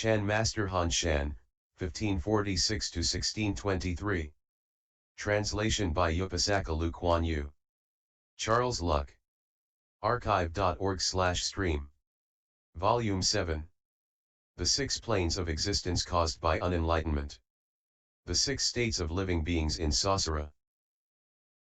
Chan Master Han Shan, 1546–1623. Translation by Upasaka Lu Kuan Yu. Charles Luck. Archive.org/stream. Volume 7. The Six Planes of Existence Caused by Unenlightenment. The Six States of Living Beings in Saüsara.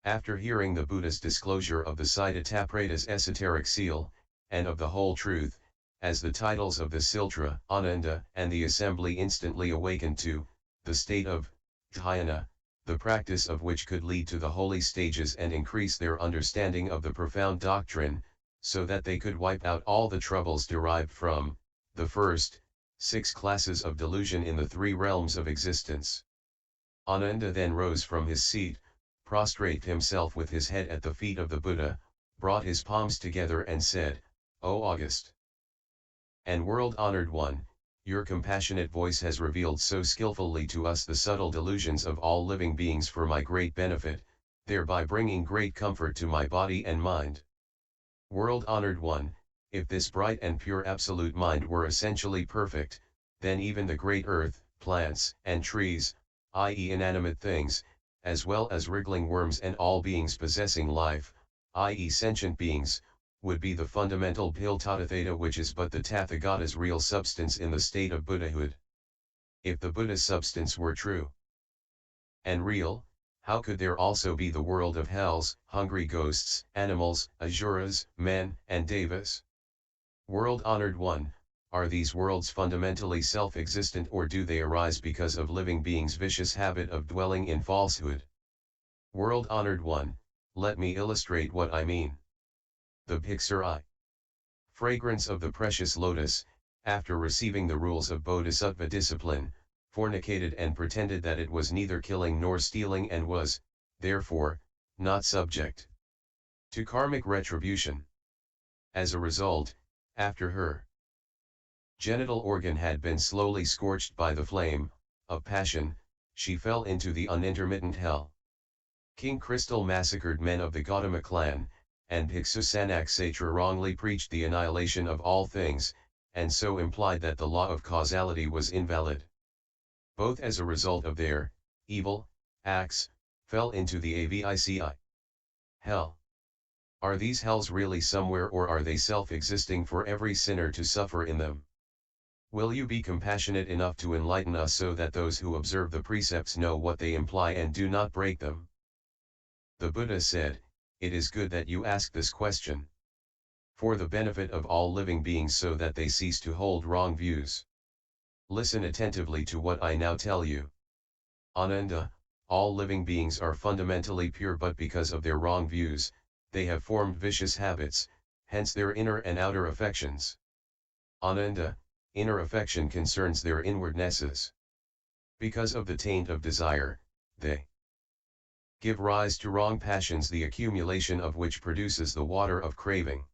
After hearing the Buddha's disclosure of the Sitataprata's esoteric seal, and of the whole truth, as the titles of the siltra, Ananda, and the assembly instantly awakened to, the state of, dhyana, the practice of which could lead to the holy stages and increase their understanding of the profound doctrine, so that they could wipe out all the troubles derived from, the first, 6 classes of delusion in the 3 realms of existence. Ananda then rose from his seat, prostrated himself with his head at the feet of the Buddha, brought his palms together and said, "O august and world-honored one, your compassionate voice has revealed so skillfully to us the subtle delusions of all living beings for my great benefit, thereby bringing great comfort to my body and mind. World-honored one, if this bright and pure absolute mind were essentially perfect, then even the great earth, plants, and trees, i.e. inanimate things, as well as wriggling worms and all beings possessing life, i.e. sentient beings, would be the fundamental Bhiltatathata, which is but the Tathagata's real substance in the state of Buddhahood. If the Buddha's substance were true and real, how could there also be the world of hells, hungry ghosts, animals, asuras, men, and devas? World-honored one, are these worlds fundamentally self-existent, or do they arise because of living beings' vicious habit of dwelling in falsehood? World-honored one, let me illustrate what I mean. The Bhiksura, fragrance of the precious lotus, after receiving the rules of bodhisattva discipline, fornicated and pretended that it was neither killing nor stealing and was, therefore, not subject to karmic retribution. As a result, after her genital organ had been slowly scorched by the flame of passion, she fell into the unintermittent hell. King Crystal massacred men of the Gautama clan, and Bhiksu Sanaksatra wrongly preached the annihilation of all things, and so implied that the law of causality was invalid. Both as a result of their evil acts, fell into the Avici hell. Are these hells really somewhere, or are they self-existing for every sinner to suffer in them? Will you be compassionate enough to enlighten us so that those who observe the precepts know what they imply and do not break them?" The Buddha said, "It is good that you ask this question. For the benefit of all living beings, so that they cease to hold wrong views. Listen attentively to what I now tell you. Ananda, all living beings are fundamentally pure, but because of their wrong views, they have formed vicious habits, hence their inner and outer affections. Ananda, inner affection concerns their inwardnesses. Because of the taint of desire, they give rise to wrong passions, the accumulation of which produces the water of craving.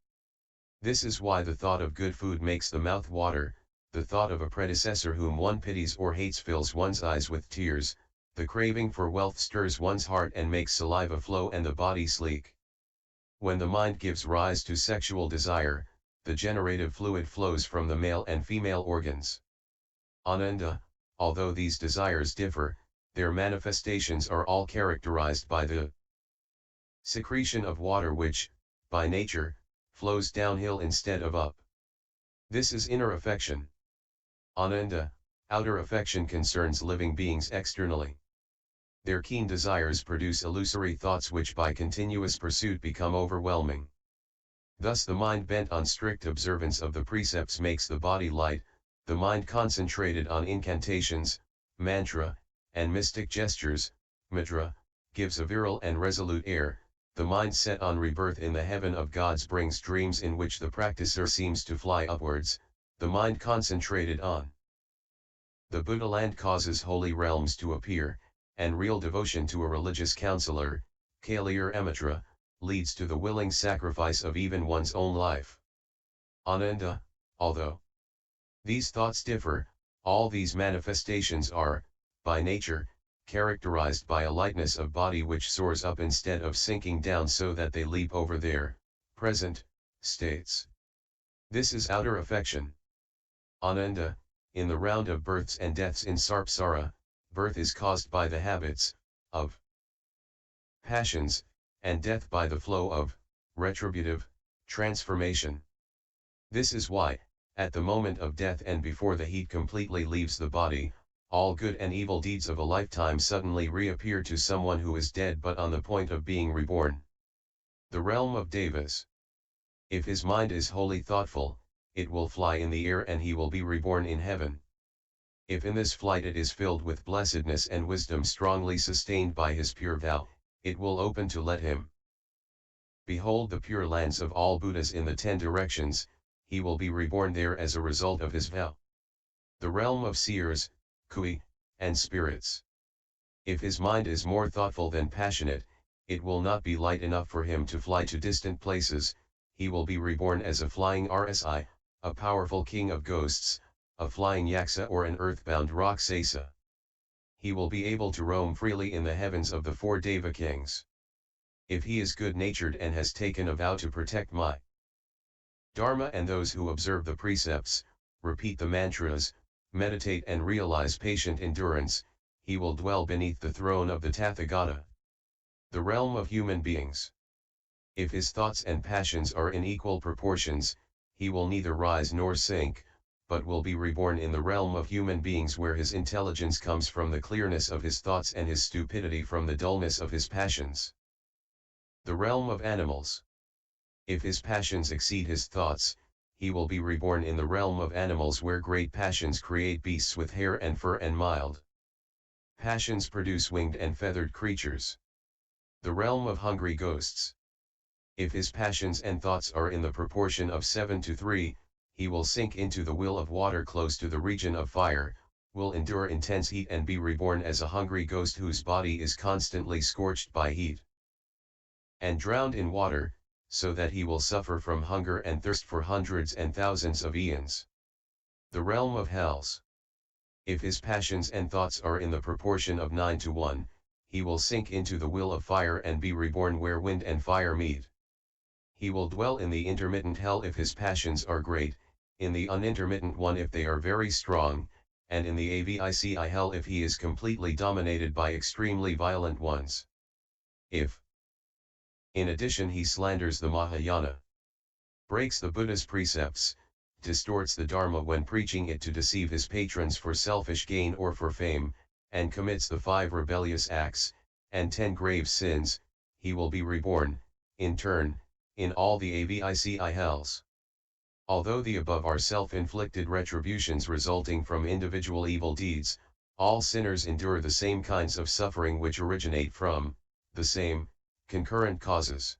This is why the thought of good food makes the mouth water, the thought of a predecessor whom one pities or hates fills one's eyes with tears, the craving for wealth stirs one's heart and makes saliva flow and the body sleek. When the mind gives rise to sexual desire, the generative fluid flows from the male and female organs. Ananda, although these desires differ, their manifestations are all characterized by the secretion of water which, by nature, flows downhill instead of up. This is inner affection. Ananda, outer affection concerns living beings externally. Their keen desires produce illusory thoughts which by continuous pursuit become overwhelming. Thus the mind bent on strict observance of the precepts makes the body light, the mind concentrated on incantations, mantra, and mystic gestures, mudra, gives a virile and resolute air, the mind set on rebirth in the heaven of gods brings dreams in which the practicer seems to fly upwards, the mind concentrated on the Buddha land causes holy realms to appear, and real devotion to a religious counselor, Kalir Amitra, leads to the willing sacrifice of even one's own life. Ananda, although these thoughts differ, all these manifestations are, by nature, characterized by a lightness of body which soars up instead of sinking down, so that they leap over their present states. This is outer affection. Ananda, in the round of births and deaths in Saüsara, birth is caused by the habits of passions, and death by the flow of retributive transformation. This is why, at the moment of death and before the heat completely leaves the body, all good and evil deeds of a lifetime suddenly reappear to someone who is dead but on the point of being reborn. The realm of devas. If his mind is wholly thoughtful, it will fly in the air and he will be reborn in heaven. If in this flight it is filled with blessedness and wisdom strongly sustained by his pure vow, it will open to let him behold the pure lands of all Buddhas in the 10 directions, he will be reborn there as a result of his vow. The realm of seers, kui, and spirits. If his mind is more thoughtful than passionate, it will not be light enough for him to fly to distant places, he will be reborn as a flying RSI, a powerful king of ghosts, a flying yaksa or an earthbound Rakshasa. He will be able to roam freely in the heavens of the 4 Deva kings. If he is good-natured and has taken a vow to protect my Dharma and those who observe the precepts, repeat the mantras, meditate and realize patient endurance, he will dwell beneath the throne of the Tathagata. The realm of human beings. If his thoughts and passions are in equal proportions, he will neither rise nor sink, but will be reborn in the realm of human beings where his intelligence comes from the clearness of his thoughts and his stupidity from the dullness of his passions. The realm of animals. If his passions exceed his thoughts, he will be reborn in the realm of animals where great passions create beasts with hair and fur and mild passions produce winged and feathered creatures. The realm of hungry ghosts. If his passions and thoughts are in the proportion of 7:3, he will sink into the will of water close to the region of fire, will endure intense heat and be reborn as a hungry ghost whose body is constantly scorched by heat and drowned in water, so that he will suffer from hunger and thirst for hundreds and thousands of eons. The realm of hells. If his passions and thoughts are in the proportion of 9:1, he will sink into the will of fire and be reborn where wind and fire meet. He will dwell in the intermittent hell if his passions are great, in the unintermittent one if they are very strong, and in the avici hell if he is completely dominated by extremely violent ones. If, in addition, he slanders the Mahayana, breaks the Buddha's precepts, distorts the Dharma when preaching it to deceive his patrons for selfish gain or for fame, and commits the 5 rebellious acts, and 10 grave sins, he will be reborn, in turn, in all the avici hells. Although the above are self-inflicted retributions resulting from individual evil deeds, all sinners endure the same kinds of suffering which originate from the same concurrent causes.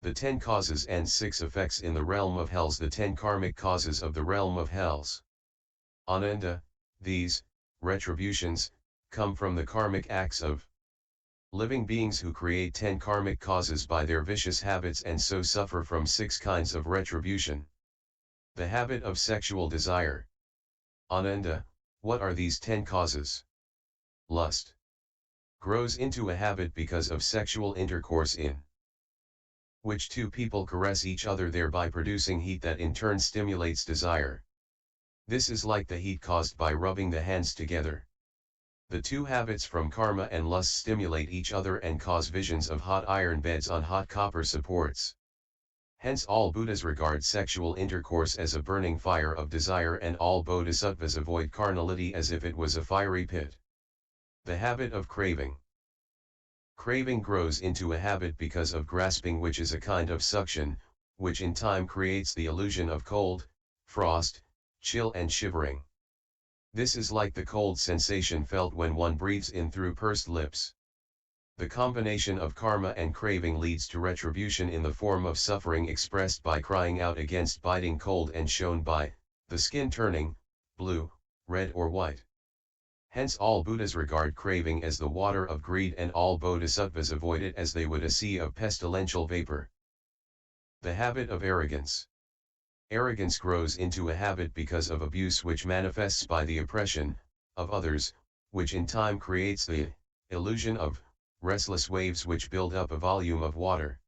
The 10 causes and 6 effects in the realm of hells. The 10 karmic causes of the realm of hells. Ananda, these retributions come from the karmic acts of living beings who create 10 karmic causes by their vicious habits and so suffer from 6 kinds of retribution. The habit of sexual desire. Ananda, what are these 10 causes? Lust grows into a habit because of sexual intercourse in which 2 people caress each other, thereby producing heat that in turn stimulates desire. This is like the heat caused by rubbing the hands together. The 2 habits from karma and lust stimulate each other and cause visions of hot iron beds on hot copper supports. Hence all Buddhas regard sexual intercourse as a burning fire of desire, and all bodhisattvas avoid carnality as if it was a fiery pit. The habit of craving. Craving grows into a habit because of grasping, which is a kind of suction, which in time creates the illusion of cold, frost, chill and shivering. This is like the cold sensation felt when one breathes in through pursed lips. The combination of karma and craving leads to retribution in the form of suffering expressed by crying out against biting cold and shown by the skin turning blue, red or white. Hence all Buddhas regard craving as the water of greed, and all bodhisattvas avoid it as they would a sea of pestilential vapor. The habit of arrogance. Arrogance grows into a habit because of abuse, which manifests by the oppression of others, which in time creates the illusion of restless waves which build up a volume of water.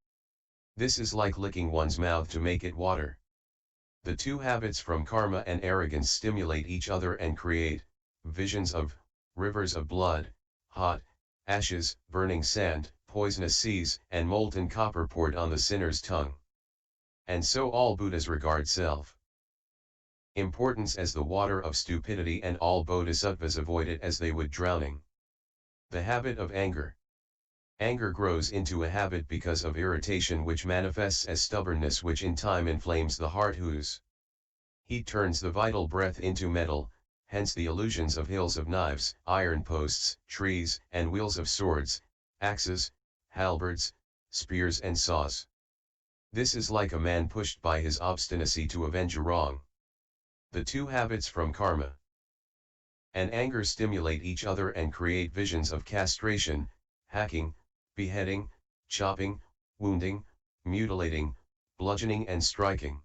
This is like licking one's mouth to make it water. The two habits from karma and arrogance stimulate each other and create visions of rivers of blood, hot ashes, burning sand, poisonous seas, and molten copper poured on the sinner's tongue. And so all Buddhas regard self-importance as the water of stupidity, and all bodhisattvas avoid it as they would drowning. The habit of anger. Anger grows into a habit because of irritation, which manifests as stubbornness, which in time inflames the heart, whose heat turns the vital breath into metal, hence the illusions of hills of knives, iron posts, trees, and wheels of swords, axes, halberds, spears and saws. This is like a man pushed by his obstinacy to avenge a wrong. The two habits from karma and anger stimulate each other and create visions of castration, hacking, beheading, chopping, wounding, mutilating, bludgeoning and striking.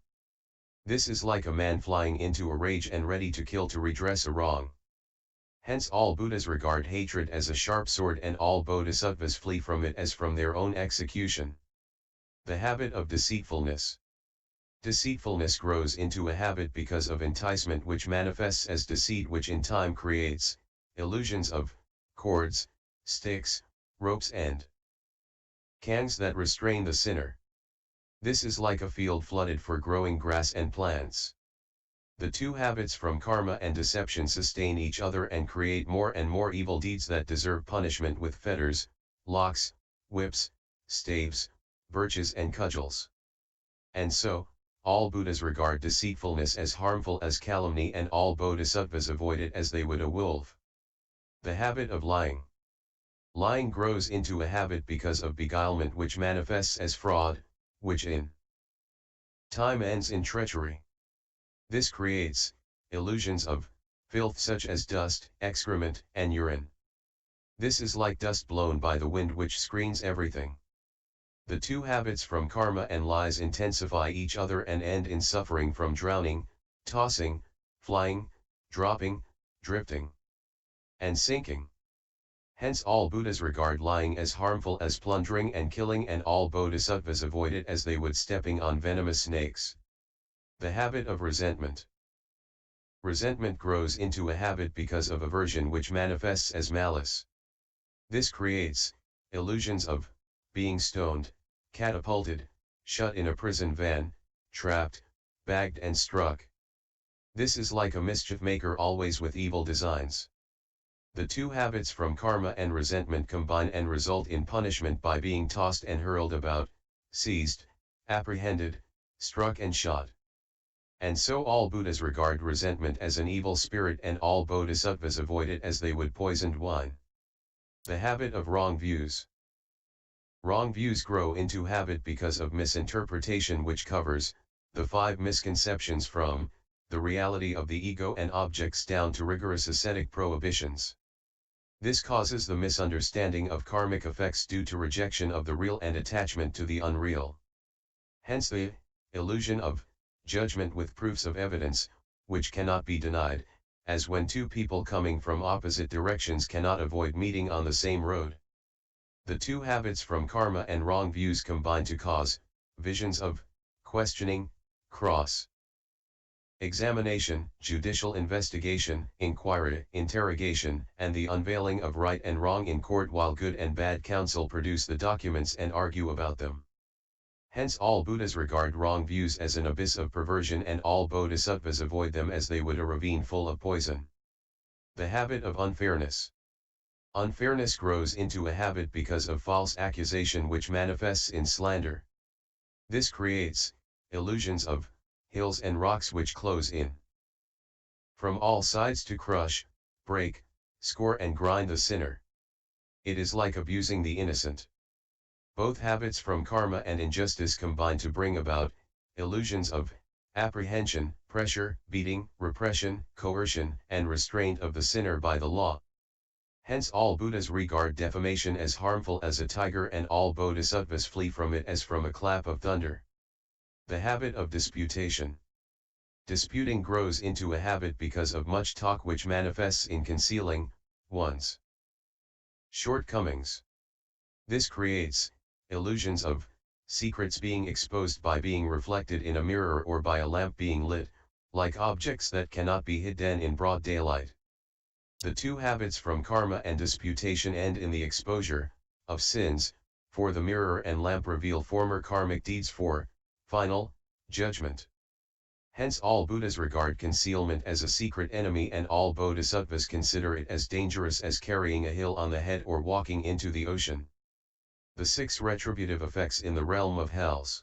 This is like a man flying into a rage and ready to kill to redress a wrong. Hence all Buddhas regard hatred as a sharp sword, and all bodhisattvas flee from it as from their own execution. The habit of deceitfulness. Deceitfulness grows into a habit because of enticement, which manifests as deceit, which in time creates illusions of cords, sticks, ropes and cangs that restrain the sinner. This is like a field flooded for growing grass and plants. The two habits from karma and deception sustain each other and create more and more evil deeds that deserve punishment with fetters, locks, whips, staves, birches and cudgels. And so, all Buddhas regard deceitfulness as harmful as calumny, and all bodhisattvas avoid it as they would a wolf. The habit of lying. Lying grows into a habit because of beguilement, which manifests as fraud, which in time ends in treachery. This creates illusions of filth such as dust, excrement, and urine. This is like dust blown by the wind, which screens everything. The two habits from karma and lies intensify each other and end in suffering from drowning, tossing, flying, dropping, drifting, and sinking. Hence all Buddhas regard lying as harmful as plundering and killing, and all bodhisattvas avoid it as they would stepping on venomous snakes. The habit of resentment. Resentment grows into a habit because of aversion, which manifests as malice. This creates illusions of being stoned, catapulted, shut in a prison van, trapped, bagged and struck. This is like a mischief maker always with evil designs. The two habits from karma and resentment combine and result in punishment by being tossed and hurled about, seized, apprehended, struck and shot. And so all Buddhas regard resentment as an evil spirit, and all bodhisattvas avoid it as they would poisoned wine. The habit of wrong views. Wrong views grow into habit because of misinterpretation, which covers the 5 misconceptions from the reality of the ego and objects down to rigorous ascetic prohibitions. This causes the misunderstanding of karmic effects due to rejection of the real and attachment to the unreal. Hence the illusion of judgment with proofs of evidence, which cannot be denied, as when two people coming from opposite directions cannot avoid meeting on the same road. The two habits from karma and wrong views combine to cause visions of questioning, cross examination, judicial investigation, inquiry, interrogation, and the unveiling of right and wrong in court, while good and bad counsel produce the documents and argue about them. Hence all Buddhas regard wrong views as an abyss of perversion, and all bodhisattvas avoid them as they would a ravine full of poison. The habit of unfairness. Unfairness grows into a habit because of false accusation, which manifests in slander. This creates illusions of hills and rocks which close in from all sides to crush, break, score and grind the sinner. It is like abusing the innocent. Both habits from karma and injustice combine to bring about illusions of apprehension, pressure, beating, repression, coercion, and restraint of the sinner by the law. Hence all Buddhas regard defamation as harmful as a tiger, and all bodhisattvas flee from it as from a clap of thunder. The habit of disputation. Disputing grows into a habit because of much talk, which manifests in concealing one's shortcomings. This creates illusions of secrets being exposed by being reflected in a mirror or by a lamp being lit, like objects that cannot be hidden in broad daylight. The two habits from karma and disputation end in the exposure of sins, for the mirror and lamp reveal former karmic deeds for final judgment. Hence all Buddhas regard concealment as a secret enemy, and all bodhisattvas consider it as dangerous as carrying a hill on the head or walking into the ocean. The 6 retributive effects in the realm of hells.